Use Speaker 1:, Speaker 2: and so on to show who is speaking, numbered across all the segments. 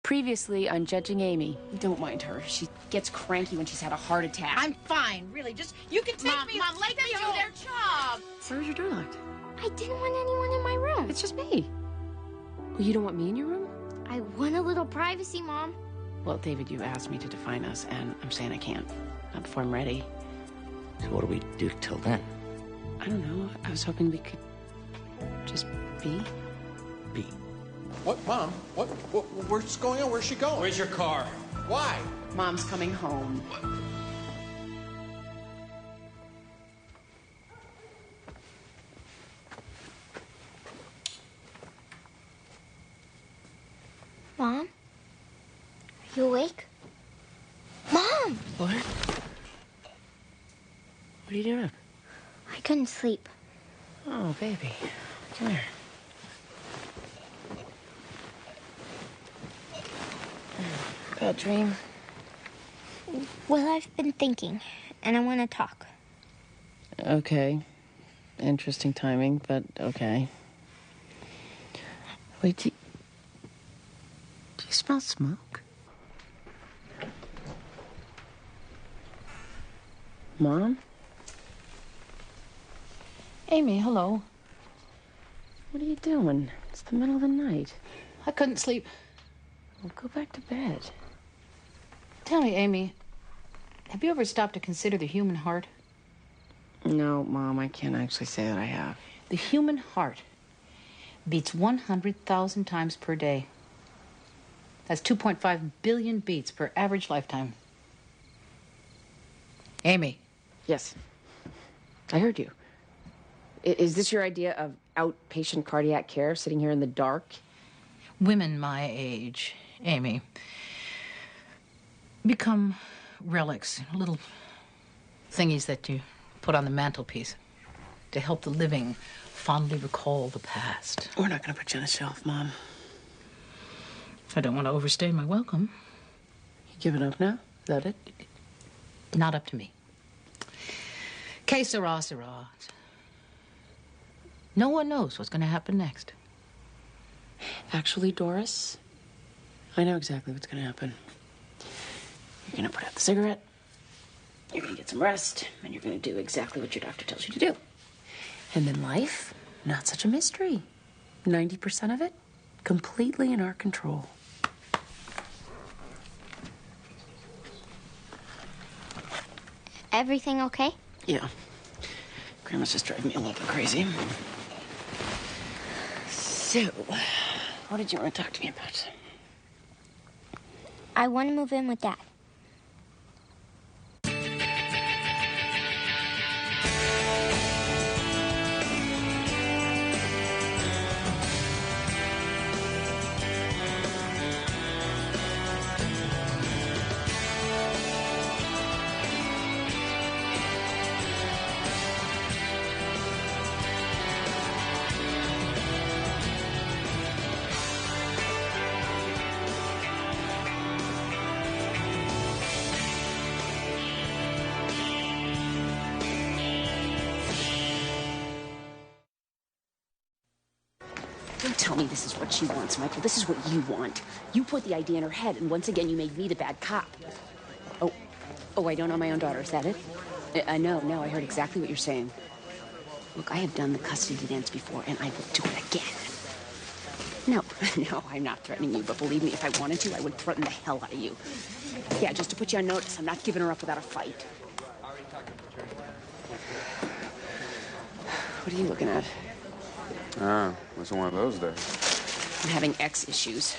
Speaker 1: Previously on Judging Amy.
Speaker 2: Don't mind her. She gets cranky when she's had a heart attack.
Speaker 3: I'm fine, really. Just, you can take me.
Speaker 2: Mom, let me do their job.
Speaker 1: Why was your door locked?
Speaker 4: I didn't want anyone in my room.
Speaker 1: It's just me. Well, you don't want me in your room?
Speaker 4: I want a little privacy, Mom.
Speaker 1: Well, David, you asked me to define us, and I'm saying I can't. Not before I'm ready.
Speaker 5: So what do we do till then?
Speaker 1: I don't know. I was hoping we could just be.
Speaker 5: Be.
Speaker 6: What, Mom? What? What's going on? Where's she going?
Speaker 5: Where's your car?
Speaker 6: Why?
Speaker 2: Mom's coming home.
Speaker 4: Mom? Are you awake? Mom!
Speaker 1: What? What are you doing?
Speaker 4: I couldn't sleep.
Speaker 1: Oh, baby. Come here. Bad dream?
Speaker 4: Well, I've been thinking, and I want to talk.
Speaker 1: Okay. Interesting timing, but okay. Wait, do you smell smoke? Mom? Amy, hello. What are you doing? It's the middle of the night.
Speaker 3: I couldn't sleep.
Speaker 1: Well, go back to bed.
Speaker 3: Tell me, Amy, have you ever stopped to consider the human heart?
Speaker 1: No, Mom, I can't actually say that I have.
Speaker 3: The human heart beats 100,000 times per day. That's 2.5 billion beats per average lifetime. Amy.
Speaker 2: Yes. I heard you. Is this your idea of outpatient cardiac care, sitting here in the dark?
Speaker 3: Women my age, Amy, become relics, little thingies that you put on the mantelpiece to help the living fondly recall the past.
Speaker 1: We're not going to put you on a shelf, Mom.
Speaker 3: I don't want to overstay my welcome.
Speaker 1: You giving up now? Is that it?
Speaker 3: Not up to me. Que sera, sera. No one knows what's going to happen next.
Speaker 1: Actually, Doris, I know exactly what's going to happen. You're going to put out the cigarette, you're going to get some rest, and you're going to do exactly what your doctor tells you to do. And then life, not such a mystery. 90% of it, completely in our control.
Speaker 4: Everything okay?
Speaker 1: Yeah. Grandma's just driving me a little bit crazy. So, what did you want to talk to me about?
Speaker 4: I want to move in with Dad.
Speaker 2: Don't tell me this is what she wants, Michael. This is what you want. You put the idea in her head, and once again, you made me the bad cop. Oh, I don't know my own daughter. Is that it? No, I heard exactly what you're saying. Look, I have done the custody dance before, and I will do it again. No, I'm not threatening you, but believe me, if I wanted to, I would threaten the hell out of you. Yeah, just to put you on notice, I'm not giving her up without a fight. What are you looking at?
Speaker 7: It's one of those days.
Speaker 2: I'm having X issues.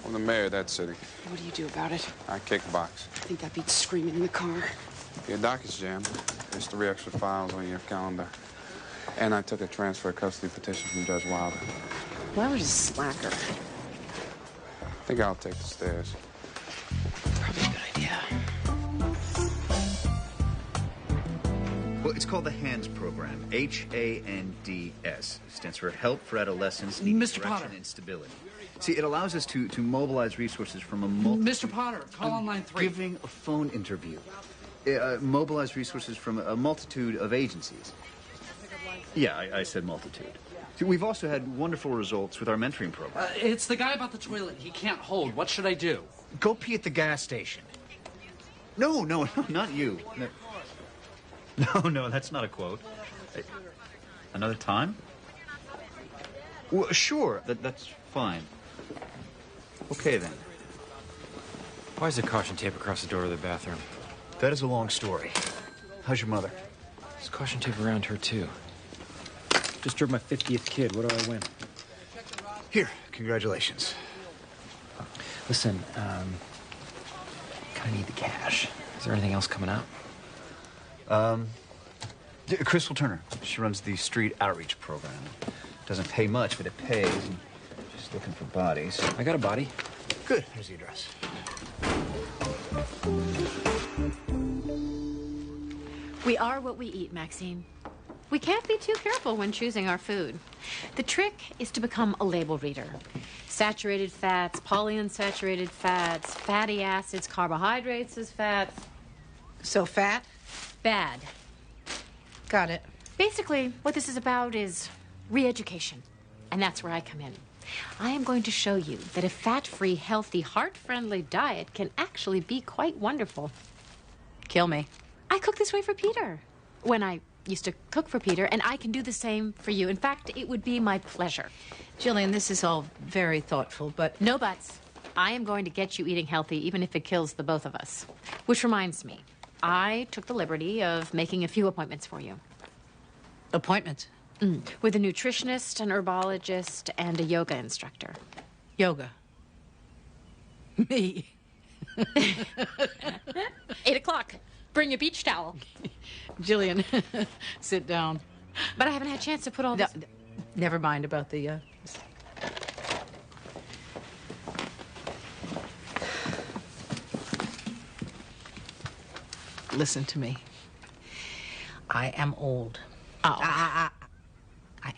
Speaker 7: I'm the mayor of that city.
Speaker 2: What do you do about it?
Speaker 7: I kickbox.
Speaker 2: I think that beats screaming in the car.
Speaker 7: Your docket's jammed. There's 3 extra files on your calendar. And I took a transfer custody petition from Judge Wilder.
Speaker 2: Well, I was a slacker.
Speaker 7: I think I'll take the stairs.
Speaker 2: Probably a good idea.
Speaker 8: Well, it's called the HANDS program. HANDS. Stands for Help for Adolescents Needing
Speaker 9: Mr.
Speaker 8: Direction
Speaker 9: Potter.
Speaker 8: and Stability. See, it allows us to mobilize resources from a multitude...
Speaker 9: Mr. Potter, call on line 3.
Speaker 8: Giving a phone interview. Mobilize resources from a multitude of agencies. Yeah, I said multitude. We've also had wonderful results with our mentoring program.
Speaker 9: It's the guy about the toilet he can't hold. What should I do?
Speaker 8: Go pee at the gas station. No, not you. No, that's not a quote. Another time? Well, sure, that's fine. Okay, then.
Speaker 10: Why is there caution tape across the door of the bathroom?
Speaker 8: That is a long story. How's your mother?
Speaker 10: There's caution tape around her, too. Just drove my 50th kid. What do I win?
Speaker 8: Here, congratulations.
Speaker 10: Listen, kind of need the cash. Is there anything else coming out?
Speaker 8: Crystal Turner. She runs the street outreach program. Doesn't pay much, but it pays. And she's looking for bodies.
Speaker 10: I got a body.
Speaker 8: Good. Here's the address.
Speaker 11: We are what we eat, Maxine. We can't be too careful when choosing our food. The trick is to become a label reader. Saturated fats, polyunsaturated fats, fatty acids, carbohydrates as fats.
Speaker 3: So fat?
Speaker 11: Bad.
Speaker 3: Got it.
Speaker 11: Basically, what this is about is re-education. And that's where I come in. I am going to show you that a fat-free, healthy, heart-friendly diet can actually be quite wonderful.
Speaker 3: Kill me.
Speaker 11: I cook this way for Peter. When I used to cook for Peter, and I can do the same for you. In fact, it would be my pleasure.
Speaker 3: Jillian, this is all very thoughtful, but...
Speaker 11: No buts. I am going to get you eating healthy, even if it kills the both of us. Which reminds me, I took the liberty of making a few appointments for you.
Speaker 3: Appointments?
Speaker 11: With a nutritionist, an herbologist, and a yoga instructor.
Speaker 3: Yoga. Me.
Speaker 11: 8 o'clock. Bring a beach towel.
Speaker 3: Jillian, sit down.
Speaker 11: But I haven't had a chance to put all this...
Speaker 3: Never mind about the, Listen to me. I am old.
Speaker 11: Oh.
Speaker 3: I am.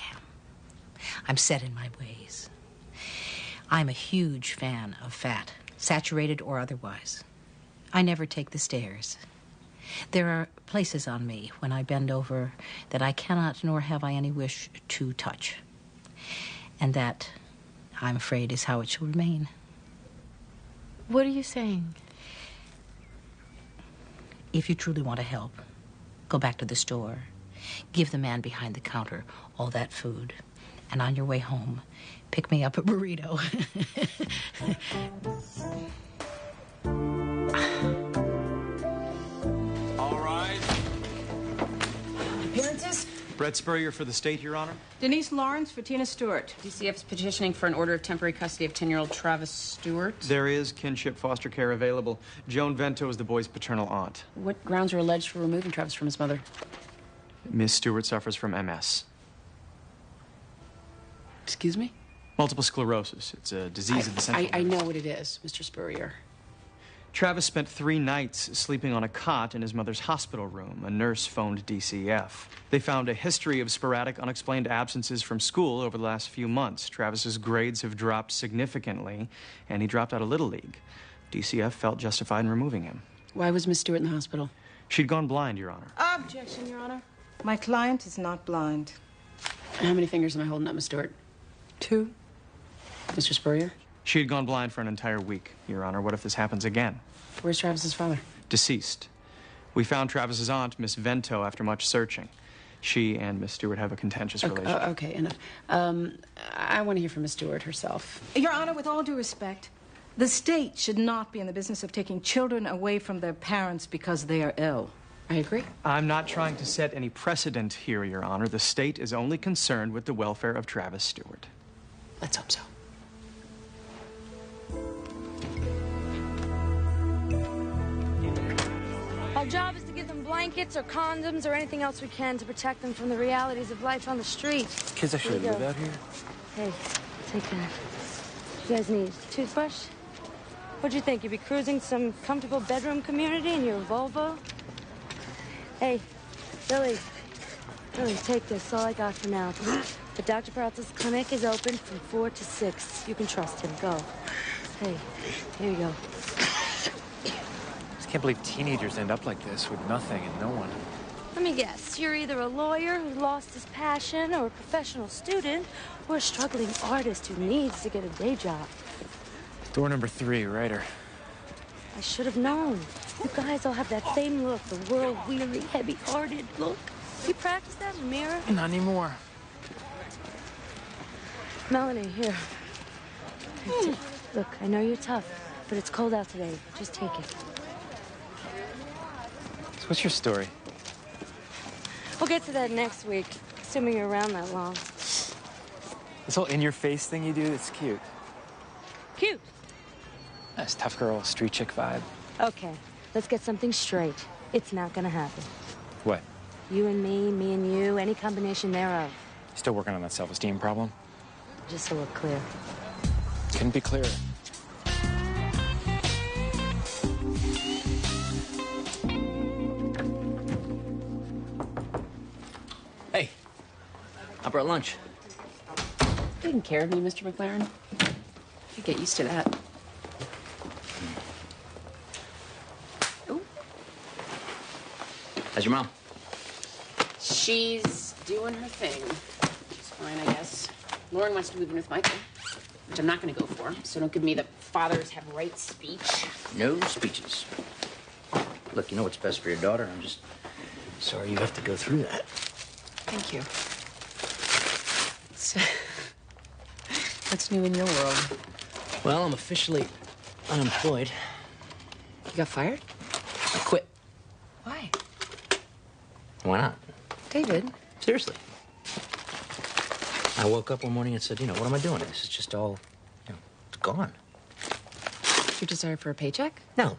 Speaker 3: I'm set in my ways. I'm a huge fan of fat, saturated or otherwise. I never take the stairs. There are places on me when I bend over that I cannot nor have I any wish to touch. And that, I'm afraid, is how it shall remain.
Speaker 11: What are you saying?
Speaker 3: If you truly want to help, go back to the store. Give the man behind the counter all that food. And on your way home, pick me up a burrito.
Speaker 12: All right.
Speaker 13: Appearances?
Speaker 12: Brett Spurrier for the state, Your Honor.
Speaker 13: Denise Lawrence for Tina Stewart.
Speaker 2: DCF's petitioning for an order of temporary custody of 10-year-old Travis Stewart.
Speaker 12: There is kinship foster care available. Joan Vento is the boy's paternal aunt.
Speaker 2: What grounds are alleged for removing Travis from his mother?
Speaker 12: Miss Stewart suffers from MS.
Speaker 2: Excuse me?
Speaker 12: Multiple sclerosis. It's a disease of the central
Speaker 2: I know what it is, Mr. Spurrier.
Speaker 12: Travis spent 3 nights sleeping on a cot in his mother's hospital room. A nurse phoned DCF. They found a history of sporadic, unexplained absences from school over the last few months. Travis's grades have dropped significantly, and he dropped out of Little League. DCF felt justified in removing him.
Speaker 2: Why was Miss Stewart in the hospital?
Speaker 12: She'd gone blind, Your Honor.
Speaker 13: Objection, Your Honor. My client is not blind.
Speaker 2: How many fingers am I holding up, Miss Stewart?
Speaker 13: 2.
Speaker 12: Mr. Spurrier? She had gone blind for an entire week, Your Honor. What if this happens again?
Speaker 2: Where's Travis's father?
Speaker 12: Deceased. We found Travis's aunt, Miss Vento, after much searching. She and Miss Stewart have a contentious relationship.
Speaker 2: Okay, enough. I want to hear from Miss Stewart herself.
Speaker 13: Your Honor, with all due respect, the state should not be in the business of taking children away from their parents because they are ill.
Speaker 2: I agree.
Speaker 12: I'm not trying to set any precedent here, Your Honor. The state is only concerned with the welfare of Travis Stewart.
Speaker 2: Let's hope so.
Speaker 14: Our job is to give them blankets or condoms or anything else we can to protect them from the realities of life on the street.
Speaker 10: Kids actually live out here?
Speaker 14: Hey, take that. What you guys need? Toothbrush? What'd you think? You'd be cruising some comfortable bedroom community in your Volvo? Hey, Billy, take this. That's all I got for now. But Dr. Peralta's clinic is open from 4 to 6. You can trust him. Go. Hey, here you go.
Speaker 10: I can't believe teenagers end up like this with nothing and no one.
Speaker 14: Let me guess. You're either a lawyer who lost his passion, or a professional student, or a struggling artist who needs to get a day job.
Speaker 10: Door number 3, writer.
Speaker 14: I should have known. You guys all have that same look, the world-weary, heavy-hearted look. You practice that in the mirror?
Speaker 10: Not anymore.
Speaker 14: Melanie, here. Look, I know you're tough, but it's cold out today. Just take it.
Speaker 10: So what's your story?
Speaker 14: We'll get to that next week, assuming you're around that long.
Speaker 10: This whole in-your-face thing you do, it's cute.
Speaker 14: Cute.
Speaker 10: Nice tough girl, street chick vibe.
Speaker 14: Okay, let's get something straight. It's not gonna happen.
Speaker 10: What?
Speaker 14: You and me and you, any combination thereof.
Speaker 10: Still working on that self-esteem problem?
Speaker 14: Just so we're clear.
Speaker 10: Couldn't be clearer.
Speaker 5: Hey, I brought lunch.
Speaker 1: Taking care of me, Mr. McLaren. You get used to that.
Speaker 5: How's your mom?
Speaker 1: She's doing her thing. She's fine, I guess. Lauren wants to move in with Michael, which I'm not going to go for, so don't give me the fathers have rights speech.
Speaker 5: No speeches. Look, you know what's best for your daughter. I'm just sorry you have to go through that.
Speaker 1: Thank you. So, what's new in your world?
Speaker 5: Well, I'm officially unemployed.
Speaker 1: You got fired?
Speaker 5: I quit.
Speaker 1: Why?
Speaker 5: Why not?
Speaker 1: David.
Speaker 5: Seriously. I woke up one morning and said, you know, what am I doing? This is just all, you know, it's gone.
Speaker 1: Your desire for a paycheck?
Speaker 5: No,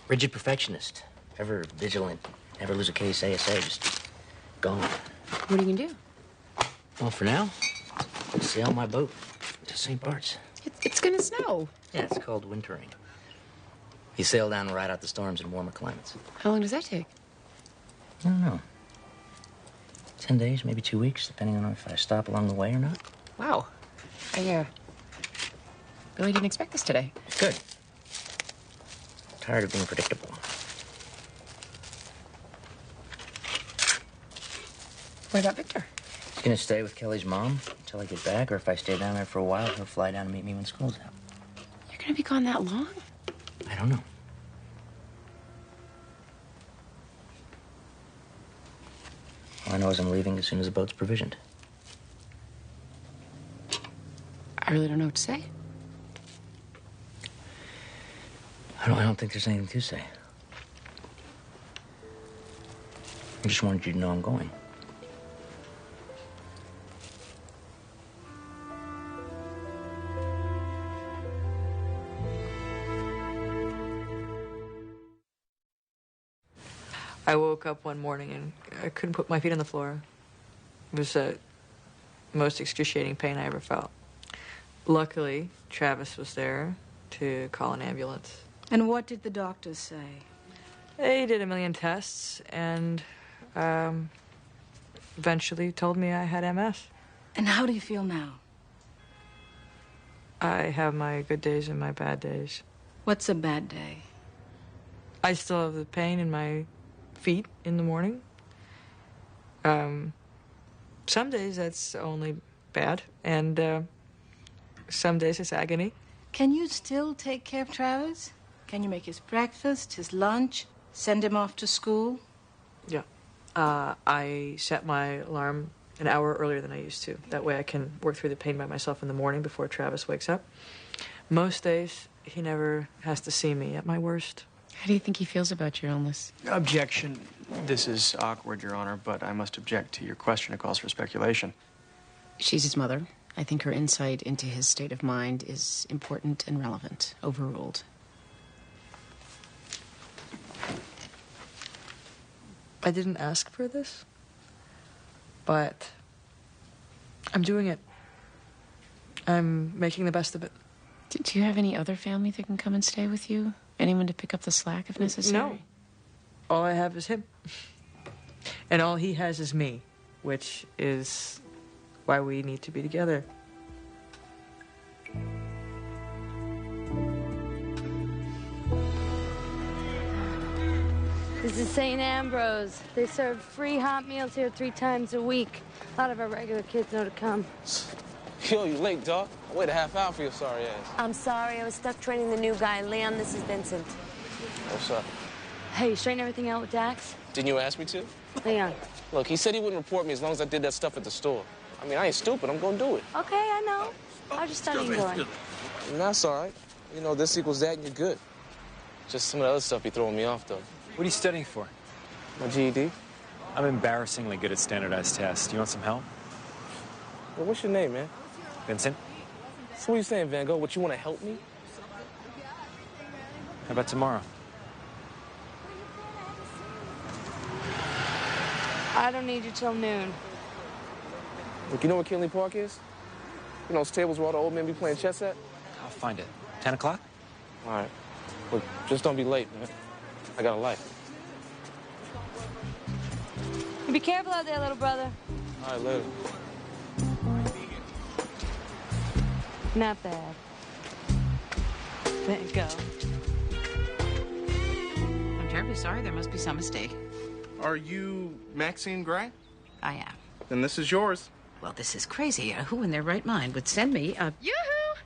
Speaker 5: rigid perfectionist, ever vigilant, never lose a case, ASA, just gone.
Speaker 1: What are you gonna do?
Speaker 5: Well, for now, sail my boat to St. Bart's.
Speaker 1: It's gonna snow.
Speaker 5: Yeah, it's called wintering. You sail down and ride out the storms in warmer climates.
Speaker 1: How long does that take?
Speaker 5: I don't know. 10 days, maybe 2 weeks, depending on if I stop along the way or not.
Speaker 1: Wow. I really didn't expect this today.
Speaker 5: Good. Tired of being predictable.
Speaker 1: What about Victor?
Speaker 5: He's gonna stay with Kelly's mom until I get back, or if I stay down there for a while, he'll fly down and meet me when school's out.
Speaker 1: You're gonna be gone that long?
Speaker 5: I don't know. All I know is I'm leaving as soon as the boat's provisioned.
Speaker 1: I really don't know what to say.
Speaker 5: I don't think there's anything to say. I just wanted you to know I'm going.
Speaker 15: I woke up one morning and I couldn't put my feet on the floor. It was the most excruciating pain I ever felt. Luckily, Travis was there to call an ambulance.
Speaker 13: And what did the doctors say?
Speaker 15: They did a million tests and eventually told me I had MS.
Speaker 13: And how do you feel now?
Speaker 15: I have my good days and my bad days.
Speaker 13: What's a bad day?
Speaker 15: I still have the pain in my feet in the morning. Some days that's only bad, and some days it's agony.
Speaker 13: Can you still take care of Travis? Can you make his breakfast, his lunch, send him off to school?
Speaker 15: Yeah. I set my alarm an hour earlier than I used to. That way I can work through the pain by myself in the morning before Travis wakes up. Most days, he never has to see me at my worst.
Speaker 1: How do you think he feels about your illness?
Speaker 12: Objection. This is awkward, Your Honor, but I must object to your question. It calls for speculation.
Speaker 1: She's his mother. I think her insight into his state of mind is important and relevant. Overruled.
Speaker 15: I didn't ask for this, but I'm doing it. I'm making the best of it.
Speaker 1: Do you have any other family that can come and stay with you? Anyone to pick up the slack if necessary?
Speaker 15: No. All I have is him. And all he has is me, which is why we need to be together.
Speaker 14: This is St. Ambrose. They serve free hot meals here 3 times a week. A lot of our regular kids know to come.
Speaker 16: Yo, you late, dog. I waited a half hour for your sorry ass.
Speaker 14: I'm sorry, I was stuck training the new guy. Leon, this is Vincent.
Speaker 16: What's up?
Speaker 14: Hey, you straighten everything out with Dax?
Speaker 16: Didn't you ask me to?
Speaker 14: Leon.
Speaker 16: Look, he said he wouldn't report me as long as I did that stuff at the store. I mean, I ain't stupid. I'm gonna do it.
Speaker 14: Okay, I know. How's your studying going?
Speaker 16: That's all right. You know, this equals that and you're good. Just some of the other stuff be throwing me off, though.
Speaker 10: What are you studying for?
Speaker 16: My GED.
Speaker 10: I'm embarrassingly good at standardized tests. Do you want some help?
Speaker 16: Well, what's your name, man?
Speaker 10: Vincent?
Speaker 16: So what are you saying, Van Gogh? What, you want to help me?
Speaker 10: How about tomorrow?
Speaker 14: I don't need you till noon.
Speaker 16: Look, you know where Kinley Park is? You know those tables where all the old men be playing chess at?
Speaker 10: I'll find it. 10 o'clock?
Speaker 16: All right. Look, just don't be late, man. I got a life.
Speaker 14: Be careful out there, little brother.
Speaker 16: All right, later.
Speaker 14: Not bad. Thank God.
Speaker 3: I'm terribly sorry. There must be some mistake.
Speaker 6: Are you Maxine Gray?
Speaker 3: I am.
Speaker 6: Then this is yours.
Speaker 3: Well, this is crazy. Who in their right mind would send me a... Yoo-hoo!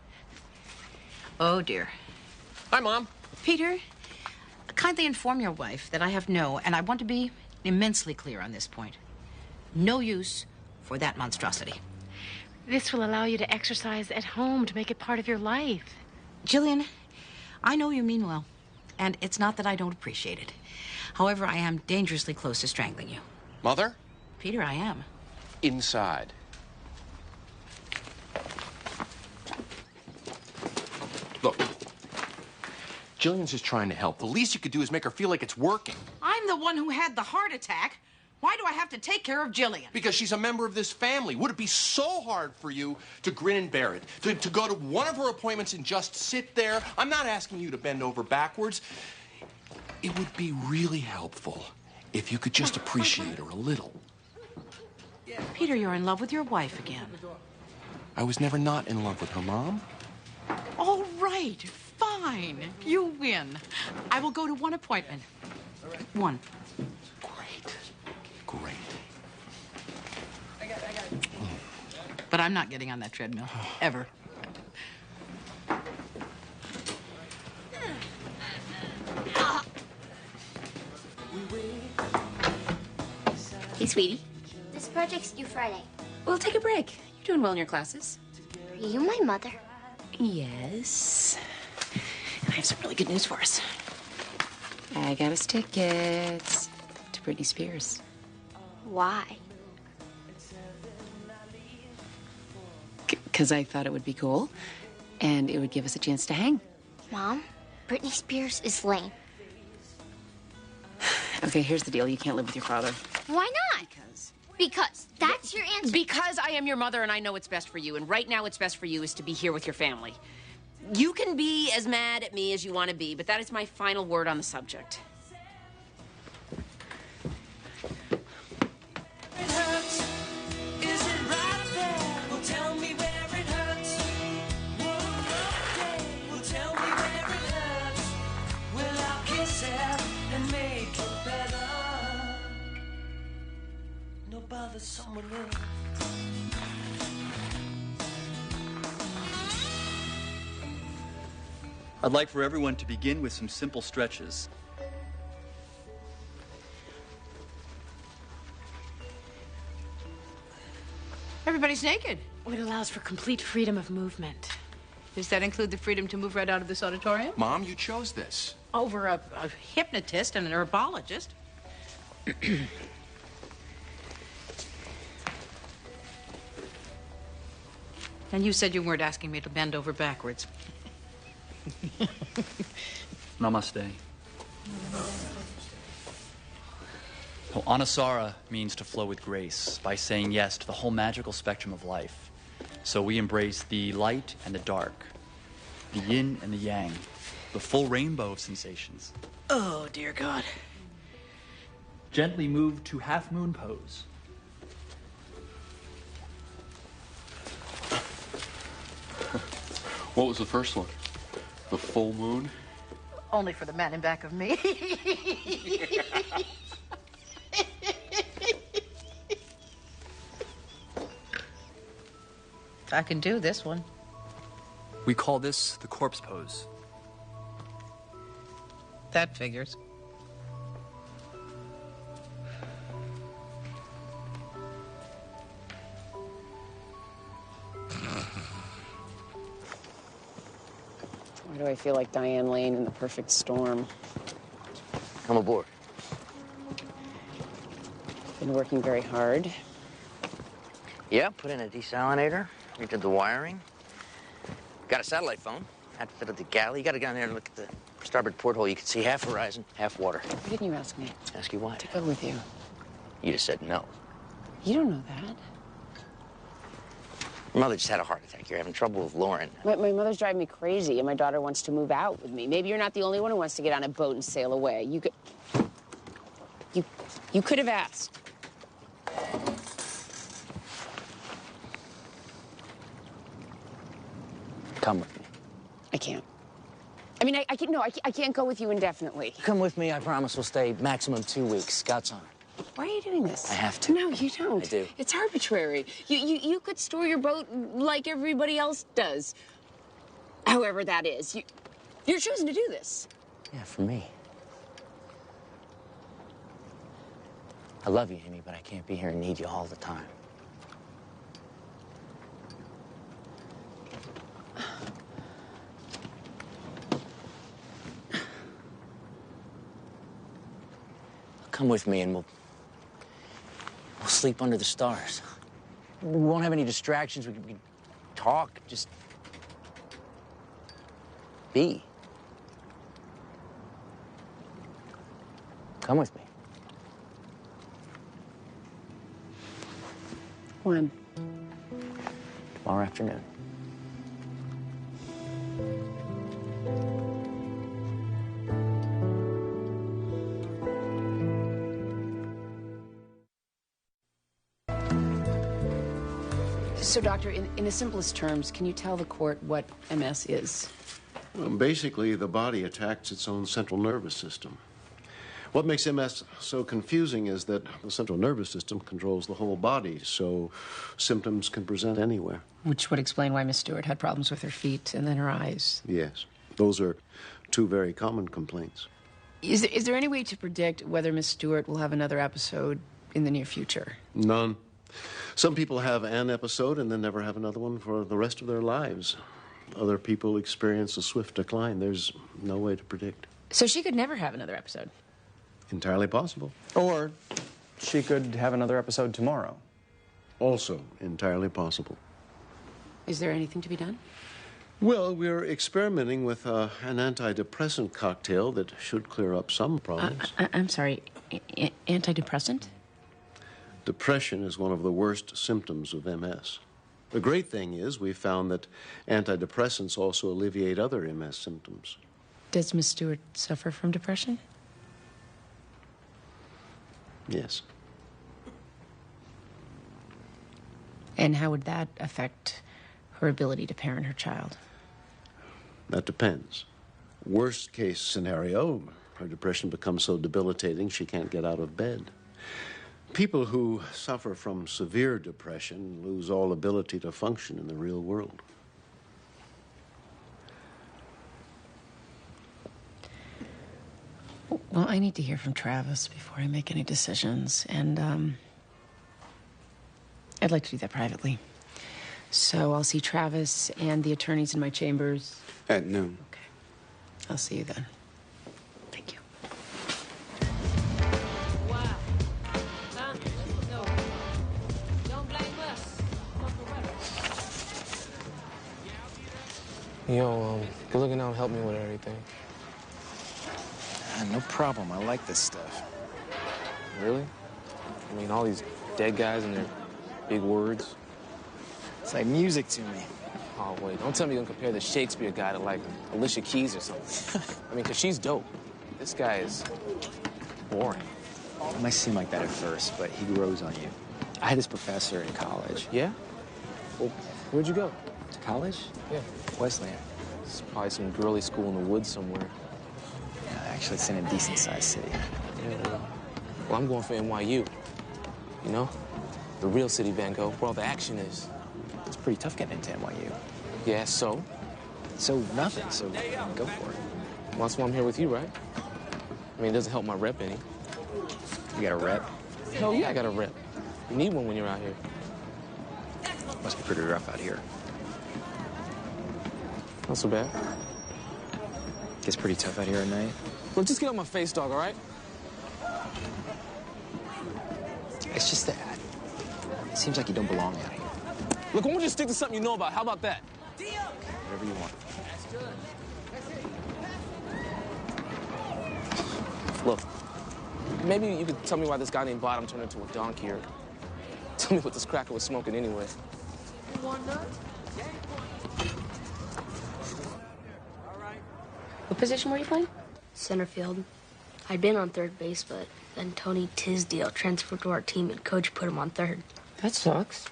Speaker 3: Oh, dear.
Speaker 6: Hi, Mom.
Speaker 3: Peter, kindly inform your wife that I have no, and I want to be immensely clear on this point, no use for that monstrosity.
Speaker 11: This will allow you to exercise at home to make it part of your life.
Speaker 3: Jillian, I know you mean well, and it's not that I don't appreciate it. However, I am dangerously close to strangling you.
Speaker 6: Mother?
Speaker 3: Peter, I am.
Speaker 6: Inside. Look, Jillian's just trying to help. The least you could do is make her feel like it's working.
Speaker 3: I'm the one who had the heart attack. Why do I have to take care of Jillian?
Speaker 6: Because she's a member of this family. Would it be so hard for you to grin and bear it? To go to one of her appointments and just sit there? I'm not asking you to bend over backwards. It would be really helpful if you could just appreciate her a little.
Speaker 3: Peter, you're in love with your wife again.
Speaker 6: I was never not in love with her, Mom.
Speaker 3: All right, fine. You win. I will go to one appointment. One.
Speaker 6: Great.
Speaker 3: But I'm not getting on that treadmill, ever.
Speaker 2: Hey, sweetie.
Speaker 4: This project's due Friday.
Speaker 2: We'll take a break. You're doing well in your classes.
Speaker 4: Are you my mother?
Speaker 2: Yes. And I have some really good news for us. I got us tickets to Britney Spears.
Speaker 4: Why?
Speaker 2: Because I thought it would be cool, and it would give us a chance to hang.
Speaker 4: Mom, Britney Spears is lame.
Speaker 2: Okay, here's the deal. You can't live with your father.
Speaker 4: Why not? Because that's your answer.
Speaker 2: Because I am your mother and I know what's best for you. And right now what's best for you is to be here with your family. You can be as mad at me as you want to be, but that is my final word on the subject.
Speaker 17: Bother someone else.
Speaker 8: I'd like for everyone to begin with some simple stretches.
Speaker 3: Everybody's naked.
Speaker 11: Oh, it allows for complete freedom of movement.
Speaker 3: Does that include the freedom to move right out of this auditorium?
Speaker 6: Mom, you chose this.
Speaker 3: Over a hypnotist and an herbologist. And you said you weren't asking me to bend over backwards.
Speaker 8: Namaste. Well, Anusara means to flow with grace by saying yes to the whole magical spectrum of life. So we embrace the light and the dark, the yin and the yang, the full rainbow of sensations.
Speaker 3: Oh, dear God.
Speaker 8: Gently move to half moon pose.
Speaker 7: What was the first one? The full moon?
Speaker 3: Only for the man in back of me. I can do this one.
Speaker 8: We call this the corpse pose.
Speaker 3: That figures.
Speaker 2: Why do I feel like Diane Lane in The Perfect Storm?
Speaker 5: Come aboard.
Speaker 2: Been working very hard.
Speaker 5: Yeah, put in a desalinator, redid the wiring. Got a satellite phone. Had to fit at the galley. You gotta go down there and look at the starboard porthole. You can see half horizon, half water.
Speaker 2: Why didn't you ask me?
Speaker 5: Ask you why?
Speaker 2: To go with you.
Speaker 5: You just said no.
Speaker 2: You don't know that.
Speaker 5: Your mother just had a heart attack. You're having trouble with Lauren.
Speaker 2: My mother's driving me crazy, and my daughter wants to move out with me. Maybe you're not the only one who wants to get on a boat and sail away. You could have asked.
Speaker 5: Come with me.
Speaker 2: I can't. I mean, I can't. No, I can't go with you indefinitely.
Speaker 5: Come with me. I promise we'll stay maximum 2 weeks. Scout's honor.
Speaker 2: Why are you doing this?
Speaker 5: I have to.
Speaker 2: No, you don't.
Speaker 5: I do.
Speaker 2: It's arbitrary. You could store your boat like everybody else does. However that is. You're choosing to do this.
Speaker 5: Yeah, for me. I love you, Amy, but I can't be here and need you all the time. Come with me and we'll sleep under the stars. We won't have any distractions. We can talk, just be. Come with me.
Speaker 2: When?
Speaker 5: Tomorrow afternoon.
Speaker 2: So, Doctor, in the simplest terms, can you tell the court what MS is?
Speaker 18: Well, basically, the body attacks its own central nervous system. What makes MS so confusing is that the central nervous system controls the whole body, so symptoms can present anywhere.
Speaker 1: Which would explain why Miss Stewart had problems with her feet and then her eyes.
Speaker 18: Yes, those are two very common complaints.
Speaker 1: Is there any way to predict whether Miss Stewart will have another episode in the near future?
Speaker 18: None. Some people have an episode and then never have another one for the rest of their lives. Other people experience a swift decline. There's no way to predict.
Speaker 1: So she could never have another episode?
Speaker 18: Entirely possible.
Speaker 12: Or she could have another episode tomorrow.
Speaker 18: Also entirely possible.
Speaker 1: Is there anything to be done?
Speaker 18: Well, we're experimenting with an antidepressant cocktail that should clear up some problems.
Speaker 1: I'm sorry, antidepressant?
Speaker 18: Depression is one of the worst symptoms of MS. The great thing is we found that antidepressants also alleviate other MS symptoms.
Speaker 1: Does Miss Stewart suffer from depression?
Speaker 18: Yes.
Speaker 1: And how would that affect her ability to parent her child?
Speaker 18: That depends. Worst case scenario, her depression becomes so debilitating she can't get out of bed. People who suffer from severe depression lose all ability to function in the real world.
Speaker 1: Well, I need to hear from Travis before I make any decisions, and I'd like to do that privately. So I'll see Travis and the attorneys in my chambers.
Speaker 7: At noon.
Speaker 1: Okay. I'll see you then. Thank you.
Speaker 16: Yo, good looking out and help me with everything.
Speaker 10: No problem. I like this stuff.
Speaker 16: Really? I mean, all these dead guys and their big words.
Speaker 10: It's like music to me.
Speaker 16: Oh, wait, don't tell me you're gonna compare the Shakespeare guy to, like, Alicia Keys or something. I mean, 'cause she's dope. This guy is boring.
Speaker 10: It might seem like that at first, but he grows on you. I had this professor in college.
Speaker 16: Yeah? Well, where'd you go?
Speaker 10: To college?
Speaker 16: Yeah.
Speaker 10: Wesleyan.
Speaker 16: It's probably some girly school in the woods somewhere. Actually, it's in a decent-sized city. Yeah, well, I'm going for NYU. You know? The real city, Van Gogh, where all the action is.
Speaker 10: It's pretty tough getting into NYU.
Speaker 16: Yeah, so?
Speaker 10: So nothing, so go for it.
Speaker 16: Well, that's why I'm here with you, right? I mean, it doesn't help my rep any.
Speaker 10: You got a rep?
Speaker 16: Hell yeah, I got a rep. You need one when you're out here.
Speaker 10: Must be pretty rough out here.
Speaker 16: Not so bad.
Speaker 10: Gets pretty tough out here at night.
Speaker 16: Look, just get on my face, dog, all right?
Speaker 10: It's just that it seems like you don't belong out here.
Speaker 16: Look, why don't you stick to something you know about? How about that?
Speaker 10: Whatever you want.
Speaker 16: Look, maybe you could tell me why this guy named Bottom turned into a donkey, or tell me what this cracker was smoking anyway.
Speaker 2: What position were you playing?
Speaker 19: Center field. I'd been on third base, but then Tony Tisdale transferred to our team and coach put him on third.
Speaker 2: That sucks.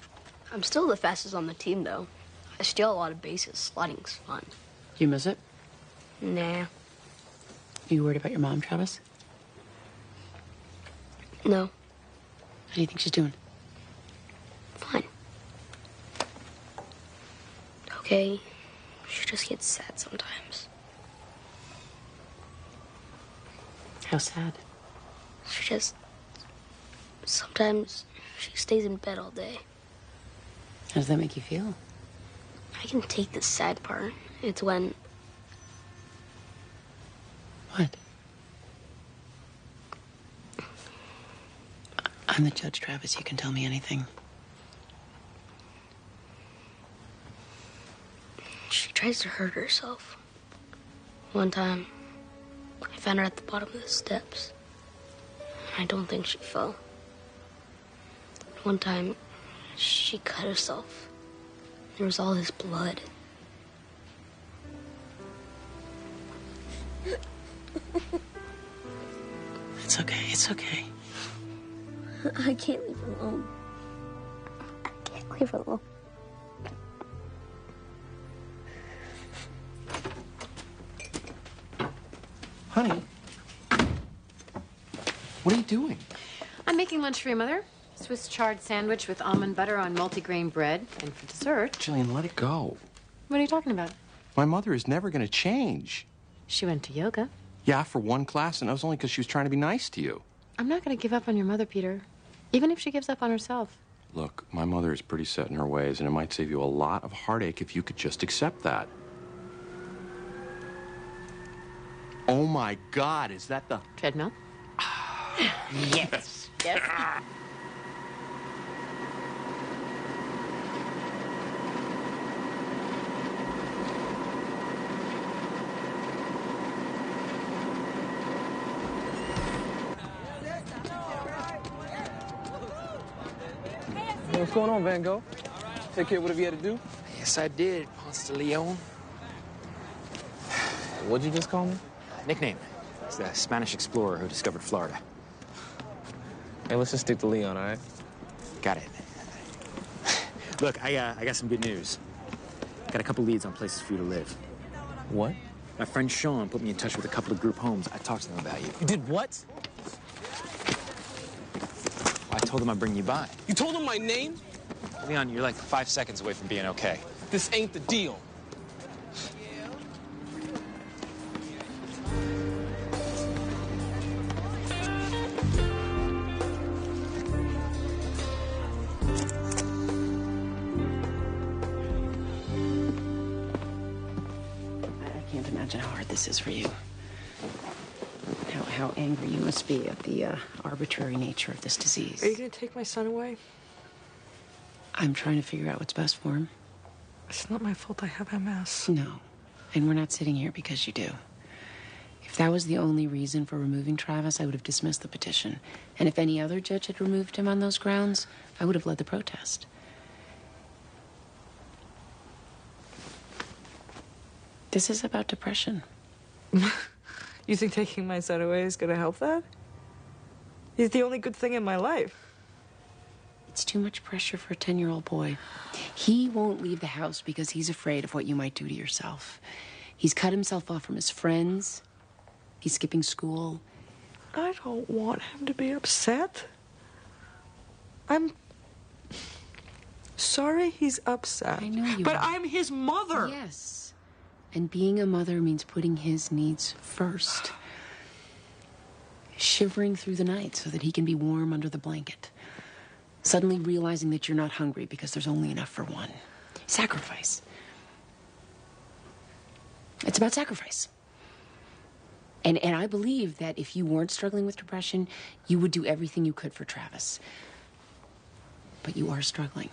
Speaker 19: I'm still the fastest on the team, though. I steal a lot of bases. Sliding's fun.
Speaker 1: You miss it?
Speaker 19: Nah.
Speaker 1: Are you worried about your mom, Travis?
Speaker 19: No.
Speaker 1: How do you think she's doing?
Speaker 19: Fine. Okay. She just gets sad sometimes.
Speaker 1: How sad?
Speaker 19: She just... Sometimes she stays in bed all day.
Speaker 1: How does that make you feel?
Speaker 19: I can take the sad part. It's when...
Speaker 1: What? I'm the judge, Travis. You can tell me anything.
Speaker 19: She tries to hurt herself. One time, I found her at the bottom of the steps. I don't think she fell. One time, she cut herself. There was all this blood.
Speaker 1: It's okay. It's okay.
Speaker 19: I can't leave her alone. I can't leave her alone.
Speaker 6: Honey, what are you doing?
Speaker 11: I'm making lunch for your mother. Swiss chard sandwich with almond butter on multigrain bread. And for dessert...
Speaker 6: Jillian, let it go.
Speaker 11: What are you talking about?
Speaker 6: My mother is never going to change.
Speaker 11: She went to yoga.
Speaker 6: Yeah, for one class, and that was only because she was trying to be nice to you.
Speaker 11: I'm not going to give up on your mother, Peter. Even if she gives up on herself.
Speaker 6: Look, my mother is pretty set in her ways, and it might save you a lot of heartache if you could just accept that. Oh, my God, is that the...
Speaker 11: Treadmill?
Speaker 1: Yes. Yes.
Speaker 16: Hey, what's going on, Van Gogh? Take care of whatever you had to do?
Speaker 5: Yes, I did, Ponce de Leon.
Speaker 16: What'd you just call me?
Speaker 5: Nickname. It's the Spanish explorer who discovered Florida.
Speaker 16: Hey, let's just stick to Leon, all right?
Speaker 5: Got it. Look, I got some good news. Got a couple leads on places for you to live.
Speaker 16: What?
Speaker 5: My friend Sean put me in touch with a couple of group homes. I talked to them about you.
Speaker 16: You did what?
Speaker 5: I told them I'd bring you by.
Speaker 16: You told him my name?
Speaker 5: Leon, you're like 5 seconds away from being okay.
Speaker 16: This ain't the deal.
Speaker 1: I can't imagine how hard this is for you. How angry you must be at the arbitrary nature of this disease.
Speaker 15: Are you going to take my son away?
Speaker 1: I'm trying to figure out what's best for him.
Speaker 15: It's not my fault I have MS.
Speaker 1: No. And we're not sitting here because you do. If that was the only reason for removing Travis, I would have dismissed the petition. And if any other judge had removed him on those grounds, I would have led the protest. This is about depression.
Speaker 15: You think taking my son away is going to help that? He's the only good thing in my life.
Speaker 1: It's too much pressure for a 10-year-old boy. He won't leave the house because he's afraid of what you might do to yourself. He's cut himself off from his friends. He's skipping school.
Speaker 15: I don't want him to be upset. I'm sorry he's upset.
Speaker 1: I know you
Speaker 15: But
Speaker 1: are.
Speaker 15: I'm his mother.
Speaker 1: Yes. And being a mother means putting his needs first. Shivering through the night so that he can be warm under the blanket. Suddenly realizing that you're not hungry because there's only enough for one. Sacrifice. It's about sacrifice. And I believe that if you weren't struggling with depression, you would do everything you could for Travis. But you are struggling.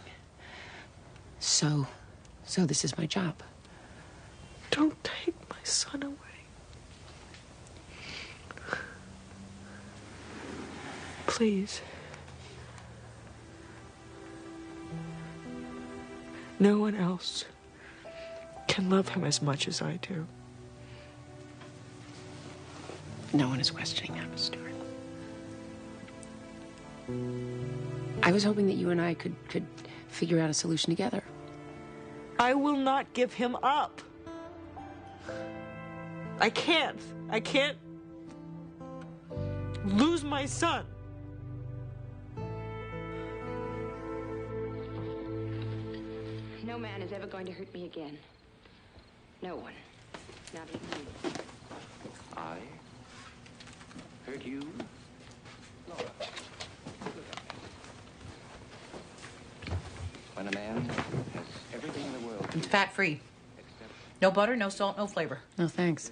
Speaker 1: So this is my job.
Speaker 15: Don't take my son away. Please. No one else can love him as much as I do.
Speaker 1: No one is questioning that, Miss Stewart. I was hoping that you and I could figure out a solution together.
Speaker 15: I will not give him up. I can't lose my son.
Speaker 2: No man is ever going to hurt me again. No one. Not even you.
Speaker 20: I hurt you? Laura, look at me. When a man has everything in the world...
Speaker 3: It's fat-free. No butter, no salt, no flavor.
Speaker 1: No, thanks.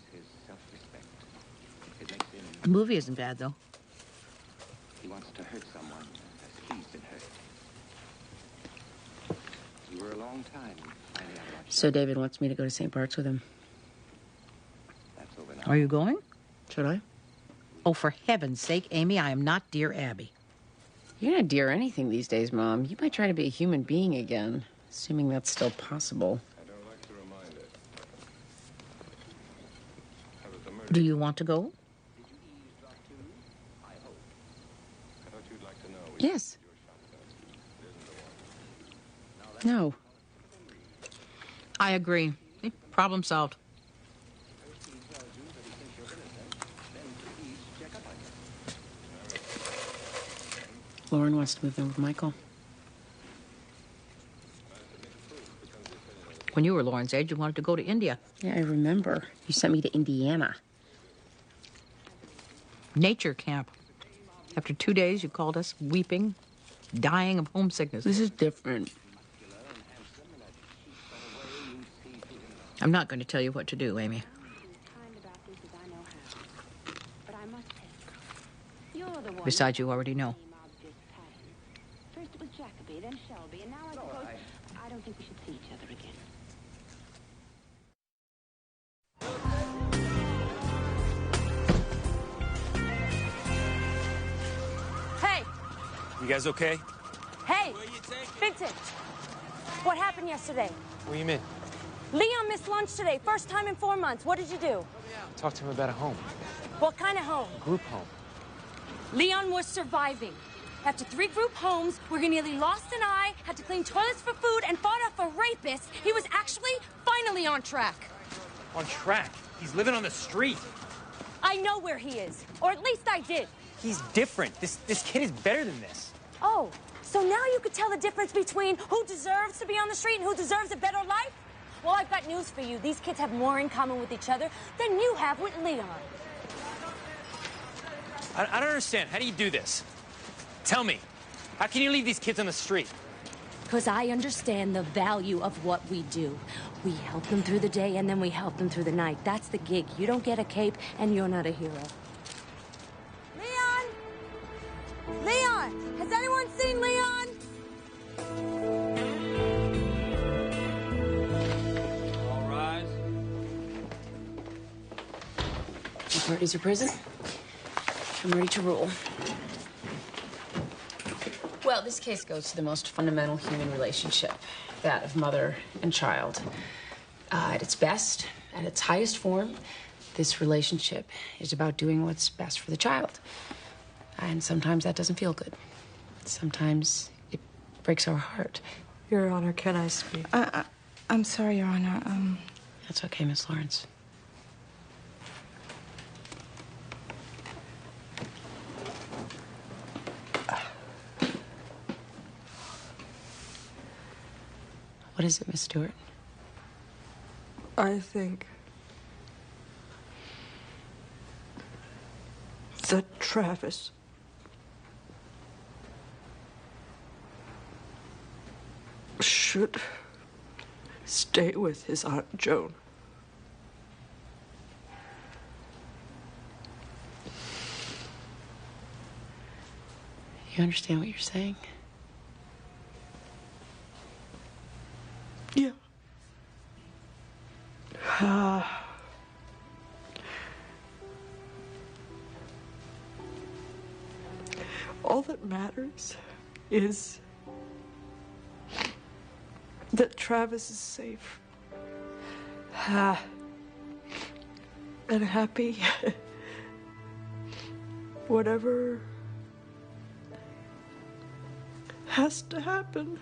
Speaker 3: The movie isn't bad, though.
Speaker 20: He wants to hurt someone as he's been hurt. You were a long time finding out about
Speaker 1: So David wants me to go to St. Bart's with him.
Speaker 20: That's over now.
Speaker 3: Are you going?
Speaker 1: Should I?
Speaker 3: Oh, for heaven's sake, Amy, I am not Dear Abby.
Speaker 1: You're not dear anything these days, Mom. You might try to be a human being again, assuming that's still possible.
Speaker 7: I don't like to remind it.
Speaker 3: Do you want to go?
Speaker 7: I thought you'd like to know.
Speaker 1: Yes. No.
Speaker 3: I agree. Problem solved.
Speaker 1: Lauren wants to move in with Michael.
Speaker 3: When you were Lauren's age, you wanted to go to India.
Speaker 1: Yeah, I remember. You sent me to Indiana.
Speaker 3: Nature camp. After 2 days, you called us weeping, dying of homesickness.
Speaker 1: This is different.
Speaker 3: I'm not going to tell you what to do, Amy. Besides, you already know.
Speaker 2: First it was Jacoby, then Shelby, and now I suppose... I don't think we should see each other again.
Speaker 21: Hey!
Speaker 16: You guys okay?
Speaker 21: Hey! Vincent! What happened yesterday?
Speaker 16: What do you mean?
Speaker 21: Leon missed lunch today. First time in 4 months. What did you do?
Speaker 16: Talk to him about a home.
Speaker 21: What kind of home?
Speaker 16: Group home.
Speaker 21: Leon was surviving. After 3 group homes, where he nearly lost an eye, had to clean toilets for food, and fought off a rapist, he was actually finally on track.
Speaker 16: On track? He's living on the street.
Speaker 21: I know where he is. Or at least I did.
Speaker 16: He's different. This kid is better than this.
Speaker 21: Oh, so now you could tell the difference between who deserves to be on the street and who deserves a better life? Well, I've got news for you. These kids have more in common with each other than you have with Leon.
Speaker 16: I don't understand. How do you do this? Tell me. How can you leave these kids on the street?
Speaker 21: Because I understand the value of what we do. We help them through the day, and then we help them through the night. That's the gig. You don't get a cape, and you're not a hero. Leon! Leon! Has anyone seen Leon?
Speaker 16: All rise.
Speaker 1: Is your prison? I'm ready to rule. Well, this case goes to the most fundamental human relationship, that of mother and child. At its best, at its highest form, this relationship is about doing what's best for the child. And sometimes that doesn't feel good. Sometimes it breaks our heart.
Speaker 15: Your Honor, can I speak?
Speaker 13: I'm sorry, Your Honor.
Speaker 1: That's okay, Miss Lawrence. What is it, Miss Stewart?
Speaker 15: I think that Travis should stay with his Aunt Joan.
Speaker 1: You understand what you're saying?
Speaker 15: Yeah. All that matters is that Travis is safe and happy. Whatever has to happen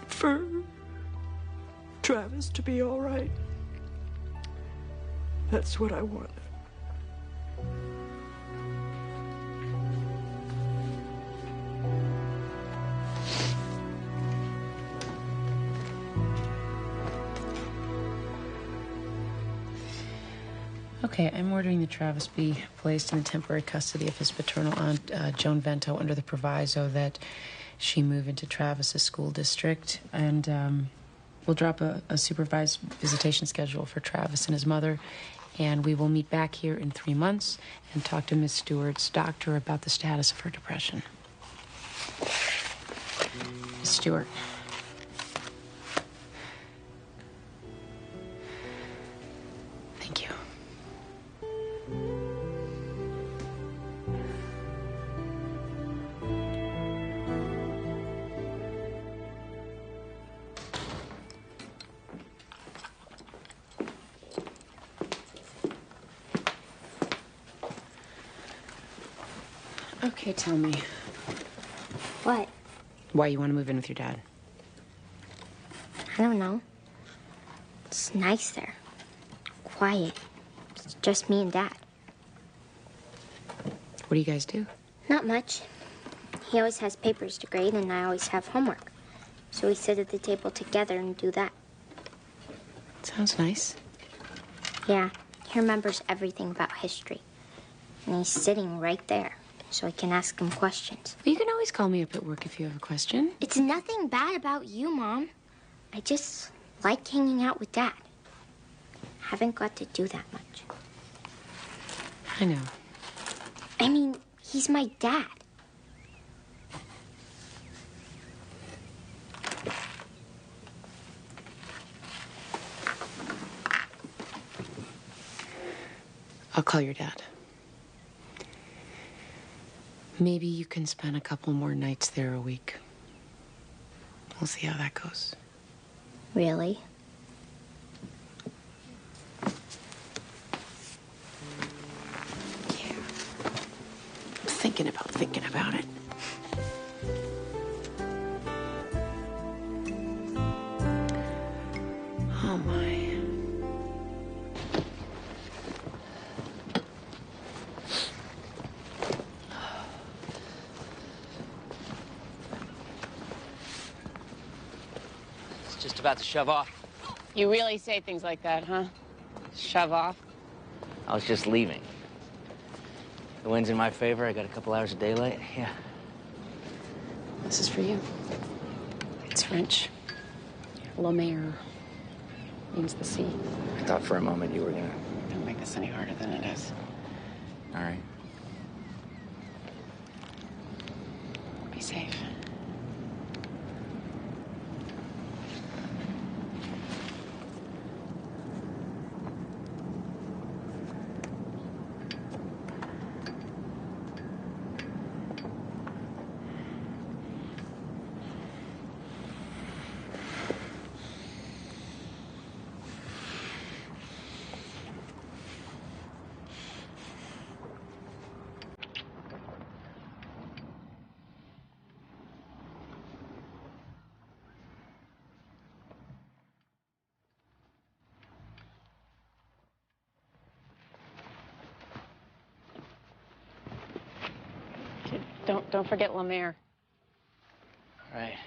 Speaker 15: for Travis to be all right. That's what I want.
Speaker 1: Okay, I'm ordering that Travis be placed in the temporary custody of his paternal aunt, Joan Vento, under the proviso that she move into Travis's school district. And we'll drop a supervised visitation schedule for Travis and his mother. And we will meet back here in 3 months and talk to Miss Stewart's doctor about the status of her depression. Miss Stewart. Thank you. Okay, tell me.
Speaker 4: What?
Speaker 1: Why you want to move in with your dad?
Speaker 4: I don't know. It's nice there. Quiet. It's just me and Dad.
Speaker 1: What do you guys do?
Speaker 4: Not much. He always has papers to grade, and I always have homework. So we sit at the table together and do that.
Speaker 1: Sounds nice.
Speaker 4: Yeah, he remembers everything about history. And he's sitting right there, so I can ask him questions.
Speaker 1: You can always call me up at work if you have a question.
Speaker 4: It's nothing bad about you, Mom. I just like hanging out with Dad. Haven't got to do that much.
Speaker 1: I know.
Speaker 4: I mean, he's my dad.
Speaker 1: I'll call your dad. Maybe you can spend a couple more nights there a week. We'll see how that goes.
Speaker 4: Really?
Speaker 1: Yeah. Thinking about it. Oh, my.
Speaker 5: Just about to shove off.
Speaker 2: You really say things like that, huh? Shove off?
Speaker 5: I was just leaving. The wind's in my favor. I got a couple hours of daylight. Yeah.
Speaker 1: This is for you. It's French. La mer means the sea.
Speaker 5: I thought for a moment you were gonna...
Speaker 1: Don't make this any harder than it is.
Speaker 5: All right.
Speaker 1: Be safe.
Speaker 2: Don't forget La Mer.
Speaker 5: All right.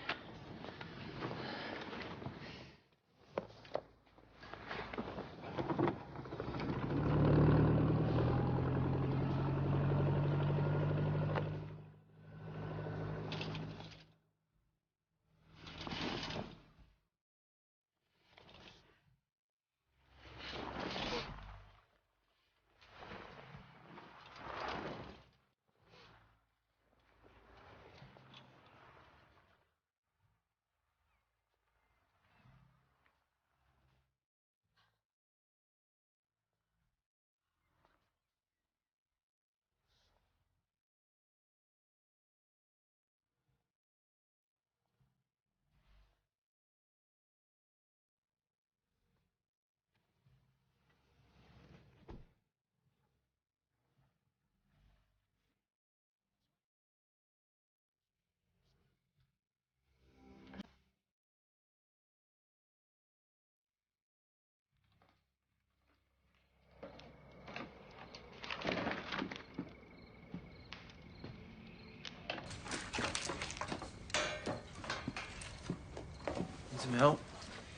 Speaker 10: help?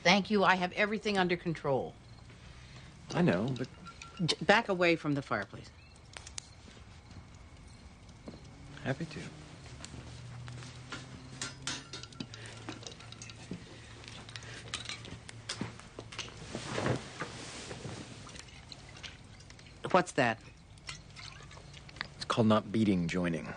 Speaker 3: Thank you. I have everything under control.
Speaker 10: I know, but...
Speaker 3: Back away from the fireplace.
Speaker 10: Happy to.
Speaker 3: What's that?
Speaker 10: It's called not beating joining.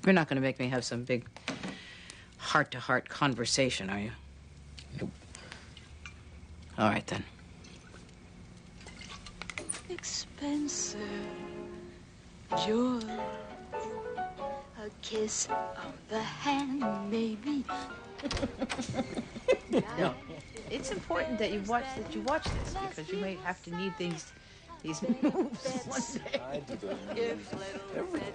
Speaker 3: You're not going to make me have some big heart-to-heart conversation, are you?
Speaker 10: Nope.
Speaker 3: All right, then.
Speaker 9: Expensive joy, a kiss of the hand, maybe.
Speaker 3: No, it's important that you watch this because you may have to need these moves one day.
Speaker 10: I do those moves every day.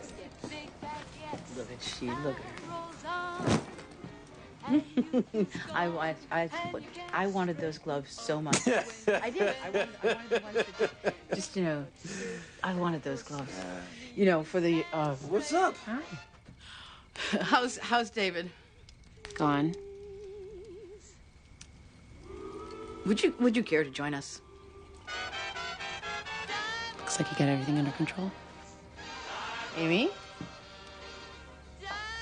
Speaker 10: Look at she, look at her.
Speaker 3: I wanted those gloves so much. I did. I wanted the ones that just, I wanted those gloves. For the.
Speaker 10: What's up?
Speaker 3: Hi. How's David?
Speaker 1: Gone.
Speaker 3: Would you care to join us?
Speaker 1: Looks like you got everything under control.
Speaker 3: Amy?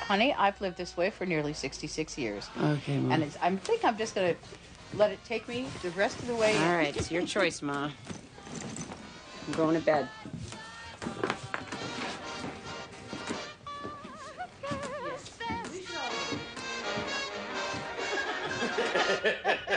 Speaker 3: Honey, I've lived this way for nearly 66 years.
Speaker 1: Okay, Ma.
Speaker 3: And I think I'm just going to let it take me the rest of the way.
Speaker 1: All right, it's your choice, Ma. I'm going to bed.
Speaker 3: Yes.